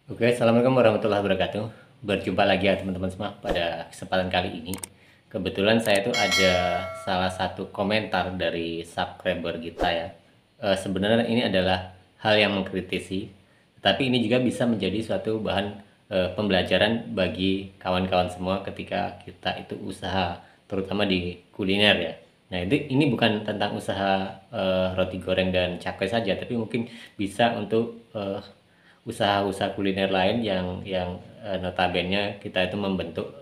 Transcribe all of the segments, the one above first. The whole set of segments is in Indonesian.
Oke, assalamualaikum warahmatullahi wabarakatuh. Berjumpa lagi ya teman-teman semua pada kesempatan kali ini. Kebetulan saya tuh ada salah satu komentar dari subscriber kita ya. Sebenarnya ini adalah hal yang mengkritisi, tapi ini juga bisa menjadi suatu bahan pembelajaran bagi kawan-kawan semua ketika kita itu usaha, terutama di kuliner ya. Nah, ini bukan tentang usaha roti goreng dan cakwe saja, tapi mungkin bisa untuk usaha-usaha kuliner lain yang notabene kita itu membentuk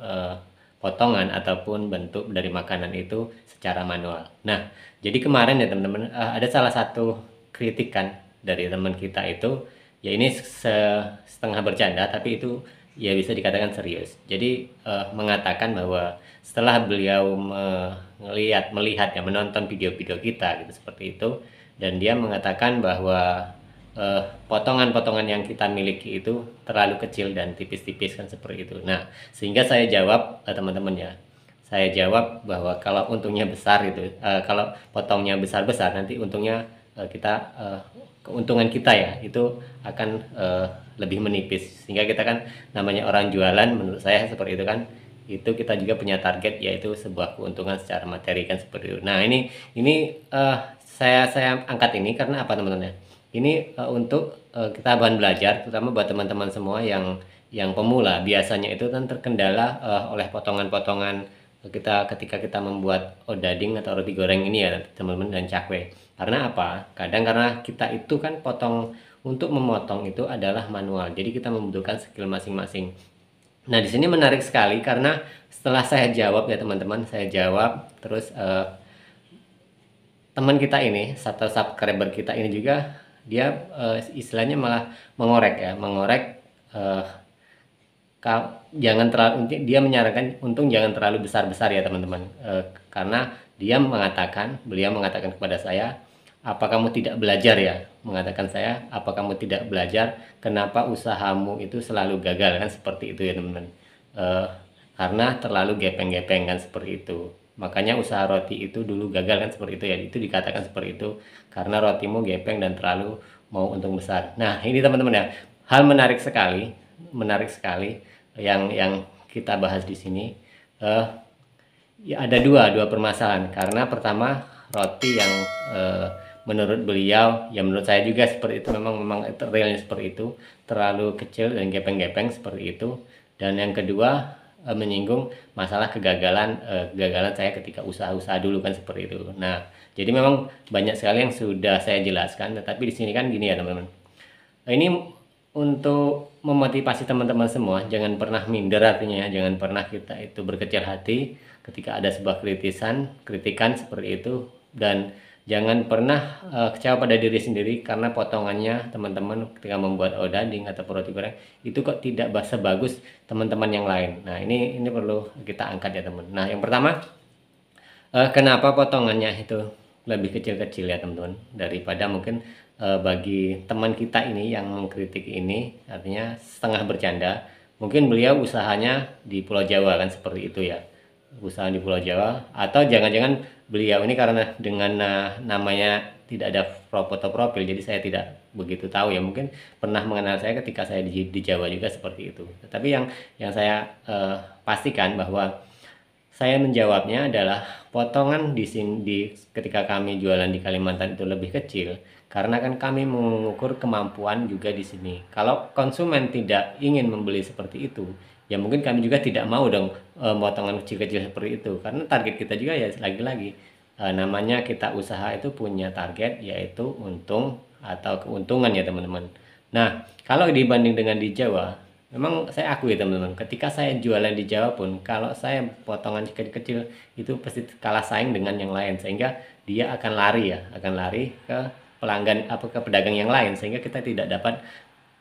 potongan ataupun bentuk dari makanan itu secara manual. Nah, jadi kemarin ya teman-teman, ada salah satu kritikan dari teman kita itu, ya ini setengah bercanda tapi itu ya bisa dikatakan serius. Jadi mengatakan bahwa setelah beliau melihat ya, menonton video-video kita gitu seperti itu, dan dia mengatakan bahwa potongan-potongan yang kita miliki itu terlalu kecil dan tipis-tipis kan seperti itu. Nah, sehingga saya jawab teman-teman ya, saya jawab bahwa kalau untungnya besar itu, kalau potongnya besar-besar nanti untungnya keuntungan kita ya itu akan lebih menipis. Sehingga kita kan namanya orang jualan, menurut saya seperti itu kan, itu kita juga punya target yaitu sebuah keuntungan secara materi kan seperti itu. Nah, ini saya angkat ini karena apa teman-teman ya? Ini untuk kita bahan belajar, terutama buat teman-teman semua yang pemula. Biasanya itu kan terkendala oleh potongan-potongan kita ketika kita membuat odading atau roti goreng ini ya teman-teman, dan cakwe. Karena apa? Kadang karena kita itu kan untuk memotong itu adalah manual. Jadi kita membutuhkan skill masing-masing. Nah, di sini menarik sekali karena setelah saya jawab ya teman-teman, saya jawab terus teman kita ini, satu subscriber kita ini juga dia istilahnya malah mengorek ya, mengorek eh, jangan terlalu, dia menyarankan untung jangan terlalu besar-besar ya teman-teman. Karena beliau mengatakan kepada saya, apa kamu tidak belajar ya, mengatakan saya, apa kamu tidak belajar, kenapa usahamu itu selalu gagal kan seperti itu ya teman-teman. Eh, karena terlalu gepeng-gepeng kan seperti itu, makanya usaha roti itu dulu gagal kan seperti itu ya, itu dikatakan seperti itu karena rotimu gepeng dan terlalu mau untung besar. Nah, ini teman-teman ya, hal menarik sekali yang kita bahas di sini. eh, ya ada dua permasalahan, karena pertama roti yang eh, menurut beliau, ya menurut saya juga seperti itu, memang realnya seperti itu, terlalu kecil dan gepeng-gepeng seperti itu. Dan yang kedua, menyinggung masalah kegagalan saya ketika usaha-usaha dulu kan seperti itu. Nah, jadi memang banyak sekali yang sudah saya jelaskan, tetapi di sini kan gini ya teman-teman. Nah, ini untuk memotivasi teman-teman semua, jangan pernah minder, artinya ya, jangan pernah kita itu berkecil hati ketika ada sebuah kritikan seperti itu, dan jangan pernah kecewa pada diri sendiri karena potongannya teman-teman ketika membuat odading atau roti goreng itu kok tidak sebagus teman-teman yang lain. Nah, ini perlu kita angkat ya teman. Nah, yang pertama, kenapa potongannya itu lebih kecil-kecil ya teman-teman, daripada mungkin bagi teman kita ini yang mengkritik ini, artinya setengah bercanda, mungkin beliau usahanya di Pulau Jawa kan seperti itu ya, usaha di Pulau Jawa, atau jangan-jangan beliau ini karena dengan namanya tidak ada foto profil, jadi saya tidak begitu tahu ya, mungkin pernah mengenal saya ketika saya di Jawa juga seperti itu. Tetapi yang saya pastikan bahwa saya menjawabnya adalah potongan di sini, ketika kami jualan di Kalimantan itu lebih kecil karena kan kami mengukur kemampuan juga di sini. Kalau konsumen tidak ingin membeli seperti itu, ya mungkin kami juga tidak mau dong potongan kecil-kecil seperti itu, karena target kita juga ya lagi-lagi namanya kita usaha itu punya target yaitu untung atau keuntungan ya teman-teman. Nah, kalau dibanding dengan di Jawa, memang saya akui teman-teman, ketika saya jualan di Jawa pun, kalau saya potongan kecil-kecil itu pasti kalah saing dengan yang lain, sehingga dia akan lari ya, akan lari ke pelanggan, apa, ke pedagang yang lain, sehingga kita tidak dapat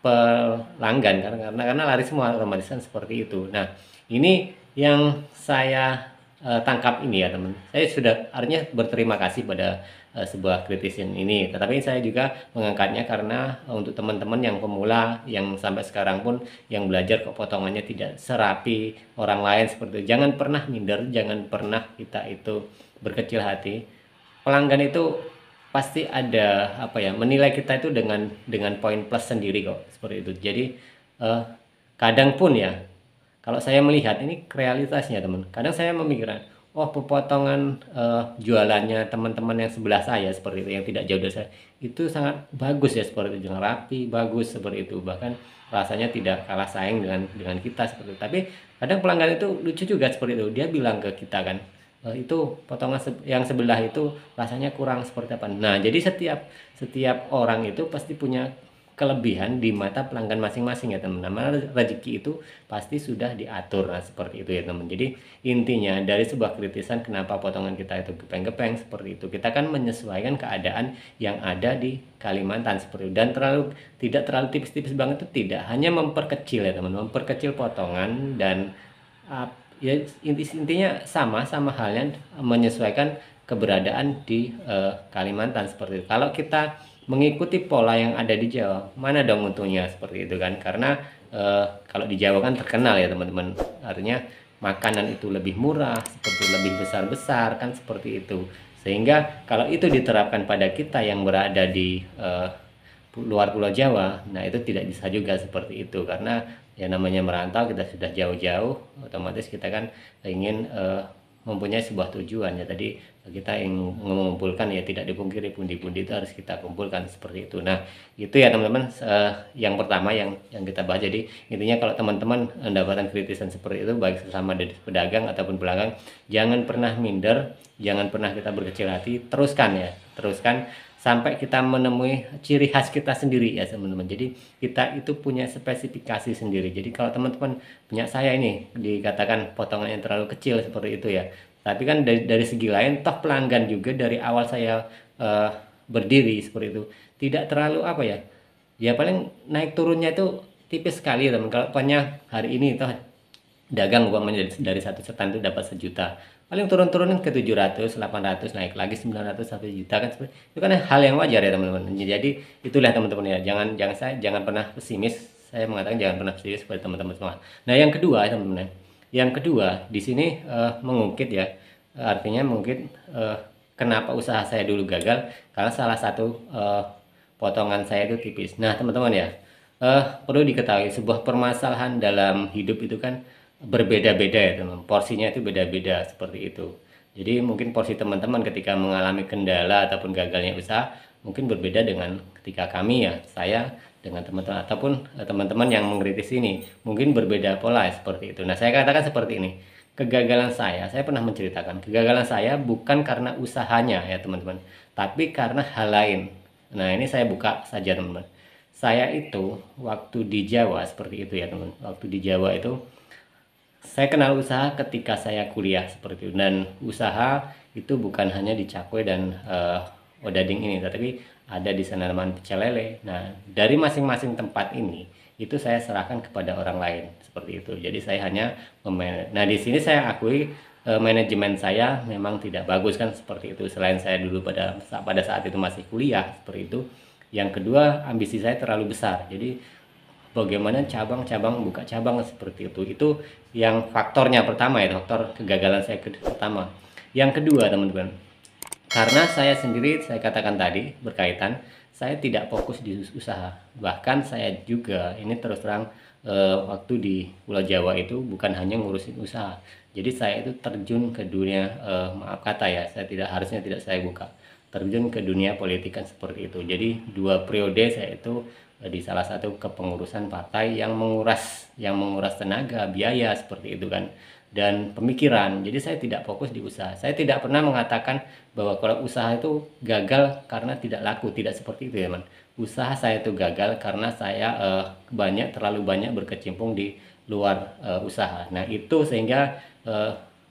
pelanggan karena lari semua, otomatis kan seperti itu. Nah, ini yang saya tangkap ini ya teman. Saya sudah artinya berterima kasih pada sebuah kritisin ini, tetapi saya juga mengangkatnya karena untuk teman-teman yang pemula yang sampai sekarang pun yang belajar kok potongannya tidak serapi orang lain seperti itu. Jangan pernah minder, jangan pernah kita itu berkecil hati. Pelanggan itu pasti ada apa ya, menilai kita itu dengan poin plus sendiri kok seperti itu. Jadi eh, kadang pun ya, kalau saya melihat ini realitasnya teman, kadang saya memikirkan, oh pepotongan jualannya teman-teman yang sebelah saya seperti itu, yang tidak jauh dari saya, itu sangat bagus ya seperti itu, rapi, bagus seperti itu, bahkan rasanya tidak kalah saing dengan kita seperti itu. Tapi kadang pelanggan itu lucu juga seperti itu, dia bilang ke kita kan, itu potongan yang sebelah itu rasanya kurang seperti apa. Nah, jadi setiap setiap orang itu pasti punya kelebihan di mata pelanggan masing-masing ya teman. Nama rezeki itu pasti sudah diatur, nah, seperti itu ya teman. Jadi intinya dari sebuah kritisan kenapa potongan kita itu gepeng-gepeng seperti itu, kita kan menyesuaikan keadaan yang ada di Kalimantan seperti itu. Dan tidak terlalu tipis-tipis banget, itu tidak, hanya memperkecil ya teman, memperkecil potongan. Dan ya intinya sama halnya menyesuaikan keberadaan di Kalimantan seperti itu. Kalau kita mengikuti pola yang ada di Jawa, mana dong untungnya seperti itu kan? Karena kalau di Jawa kan terkenal ya teman-teman, artinya makanan itu lebih murah, seperti lebih besar-besar kan seperti itu. Sehingga kalau itu diterapkan pada kita yang berada di luar Pulau Jawa, nah itu tidak bisa juga seperti itu, karena ya namanya merantau, kita sudah jauh-jauh, otomatis kita kan ingin mempunyai sebuah tujuan ya. Tadi kita ingin mengumpulkan, ya tidak dipungkiri pundi-pundi itu harus kita kumpulkan seperti itu. Nah itu ya teman-teman, yang pertama yang kita bahas. Jadi intinya kalau teman-teman mendapatkan kritisan seperti itu, baik sesama dari pedagang ataupun pelanggan, jangan pernah minder, jangan pernah kita berkecil hati, teruskan sampai kita menemui ciri khas kita sendiri ya teman-teman. Jadi kita itu punya spesifikasi sendiri. Jadi kalau teman-teman punya saya ini dikatakan potongan yang terlalu kecil seperti itu ya, tapi kan dari segi lain, toh pelanggan juga dari awal saya berdiri seperti itu tidak terlalu apa ya, ya paling naik turunnya itu tipis sekali ya teman. Kalau punya hari ini toh dagang uangnya dari satu setan itu dapat 1 juta, paling turun-turunin ke 700, 800, naik lagi 900 sampai juta kan, itu kan hal yang wajar ya teman-teman. Jadi itulah teman-teman ya, jangan pernah pesimis. Saya mengatakan jangan pernah pesimis pada teman-teman semua. Nah yang kedua teman-teman, yang kedua di sini mengungkit ya, artinya mungkin kenapa usaha saya dulu gagal, karena salah satu potongan saya itu tipis. Nah teman-teman ya, perlu diketahui sebuah permasalahan dalam hidup itu kan berbeda-beda ya teman, porsinya itu beda-beda seperti itu. Jadi mungkin porsi teman-teman ketika mengalami kendala ataupun gagalnya usaha mungkin berbeda dengan ketika kami ya, saya dengan teman-teman ataupun teman-teman yang mengkritis ini mungkin berbeda pola ya, seperti itu. Nah saya katakan seperti ini, kegagalan saya pernah menceritakan kegagalan saya bukan karena usahanya ya teman-teman, tapi karena hal lain. Nah ini saya buka saja teman-teman, saya itu waktu di Jawa seperti itu ya teman, waktu di Jawa itu saya kenal usaha ketika saya kuliah seperti itu. Dan usaha itu bukan hanya di Cakwe dan Odading ini, tapi ada di Senaman Pecel Lele. Nah dari masing-masing tempat ini itu saya serahkan kepada orang lain seperti itu. Jadi saya hanya nah di sini saya akui manajemen saya memang tidak bagus kan seperti itu. Selain saya dulu pada saat itu masih kuliah seperti itu, yang kedua ambisi saya terlalu besar. Jadi bagaimana cabang-cabang buka cabang seperti itu yang faktornya pertama ya, faktor kegagalan saya pertama. Yang kedua teman-teman, karena saya sendiri, saya katakan tadi berkaitan, saya tidak fokus di usaha. Bahkan saya juga ini terus terang waktu di Pulau Jawa itu bukan hanya ngurusin usaha. Jadi saya itu terjun ke dunia, maaf kata ya, saya harusnya tidak saya buka, terjun ke dunia politik kan seperti itu. Jadi 2 periode saya itu di salah satu kepengurusan partai yang menguras tenaga, biaya seperti itu kan, dan pemikiran. Jadi saya tidak fokus di usaha. Saya tidak pernah mengatakan bahwa kalau usaha itu gagal karena tidak laku, tidak seperti itu ya teman. Usaha saya itu gagal karena saya terlalu banyak berkecimpung di luar usaha. Nah itu sehingga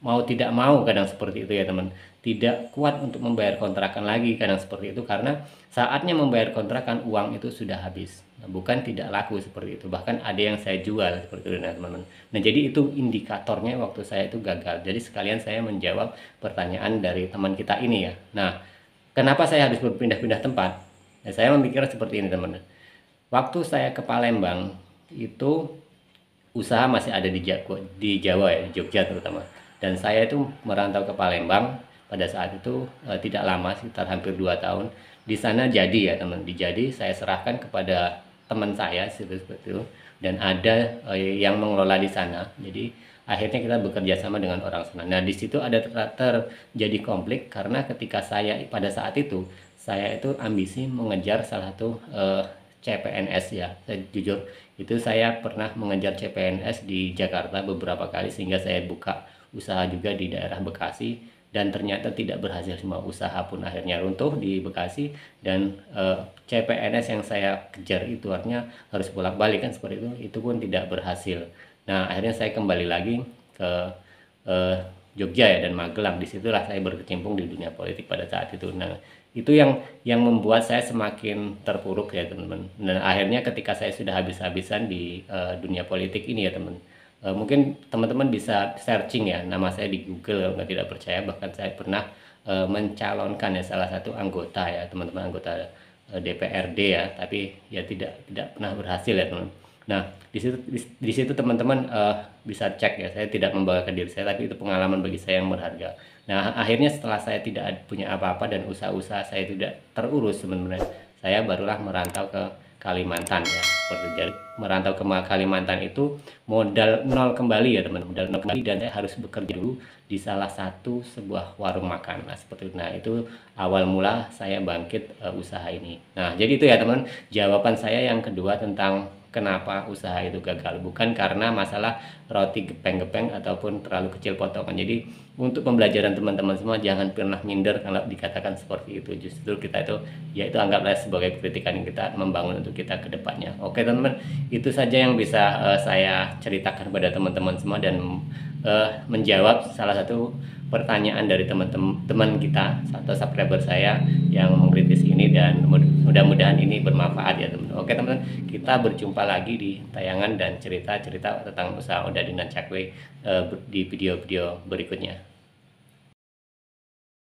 mau tidak mau kadang seperti itu ya teman, tidak kuat untuk membayar kontrakan lagi kadang seperti itu, karena saatnya membayar kontrakan uang itu sudah habis. Nah, bukan tidak laku seperti itu, bahkan ada yang saya jual seperti itu. Nah teman-teman, nah jadi itu indikatornya waktu saya itu gagal. Jadi sekalian saya menjawab pertanyaan dari teman kita ini ya. Nah kenapa saya harus berpindah-pindah tempat? Nah, saya memikirkan seperti ini teman-teman, waktu saya ke Palembang itu usaha masih ada di Jawa ya, di Jogja terutama. Dan saya itu merantau ke Palembang pada saat itu tidak lama, sekitar hampir 2 tahun. Di sana jadi ya teman, saya serahkan kepada teman saya seperti itu. dan ada yang mengelola di sana. Jadi akhirnya kita bekerja sama dengan orang sana. Nah, di situ ada terjadi konflik karena ketika saya pada saat itu saya itu ambisi mengejar salah satu CPNS ya. Saya jujur itu saya pernah mengejar CPNS di Jakarta beberapa kali sehingga saya buka usaha juga di daerah Bekasi dan ternyata tidak berhasil, semua usaha pun akhirnya runtuh di Bekasi dan CPNS yang saya kejar itu artinya harus bolak-balik kan seperti itu pun tidak berhasil. Nah, akhirnya saya kembali lagi ke eh, Jogja ya dan Magelang. Disitulah saya berkecimpung di dunia politik pada saat itu. Nah, itu yang membuat saya semakin terpuruk ya teman-teman. Dan akhirnya ketika saya sudah habis-habisan di dunia politik ini ya teman, mungkin teman-teman bisa searching ya nama saya di Google, nggak tidak percaya, bahkan saya pernah mencalonkan ya salah satu anggota ya teman-teman, anggota DPRD ya, tapi ya tidak pernah berhasil ya teman. Nah, di situ teman-teman bisa cek ya, saya tidak membanggakan diri saya, tapi itu pengalaman bagi saya yang berharga. Nah, akhirnya setelah saya tidak punya apa-apa dan usaha-usaha saya tidak terurus sebenarnya, saya barulah merantau ke Kalimantan ya. Seperti jadi merantau ke Kalimantan itu modal nol kembali ya teman, modal nol kembali, dan saya harus bekerja dulu di salah satu sebuah warung makan. Nah, seperti itu. Nah, itu awal mula saya bangkit usaha ini. Nah, jadi itu ya teman, jawaban saya yang kedua tentang kenapa usaha itu gagal, bukan karena masalah roti gepeng-gepeng ataupun terlalu kecil potongan. Jadi untuk pembelajaran teman-teman semua, jangan pernah minder kalau dikatakan seperti itu. Justru kita itu ya itu anggaplah sebagai kritikan yang kita membangun untuk kita ke depannya. Oke teman-teman, itu saja yang bisa saya ceritakan pada teman-teman semua dan menjawab salah satu pertanyaan dari teman-teman kita atau subscriber saya yang mengkritis ini, dan mudah-mudahan ini bermanfaat ya teman-teman. Oke teman-teman, kita berjumpa lagi di tayangan dan cerita-cerita tentang usaha Oda Dinan Cakwe di video-video berikutnya.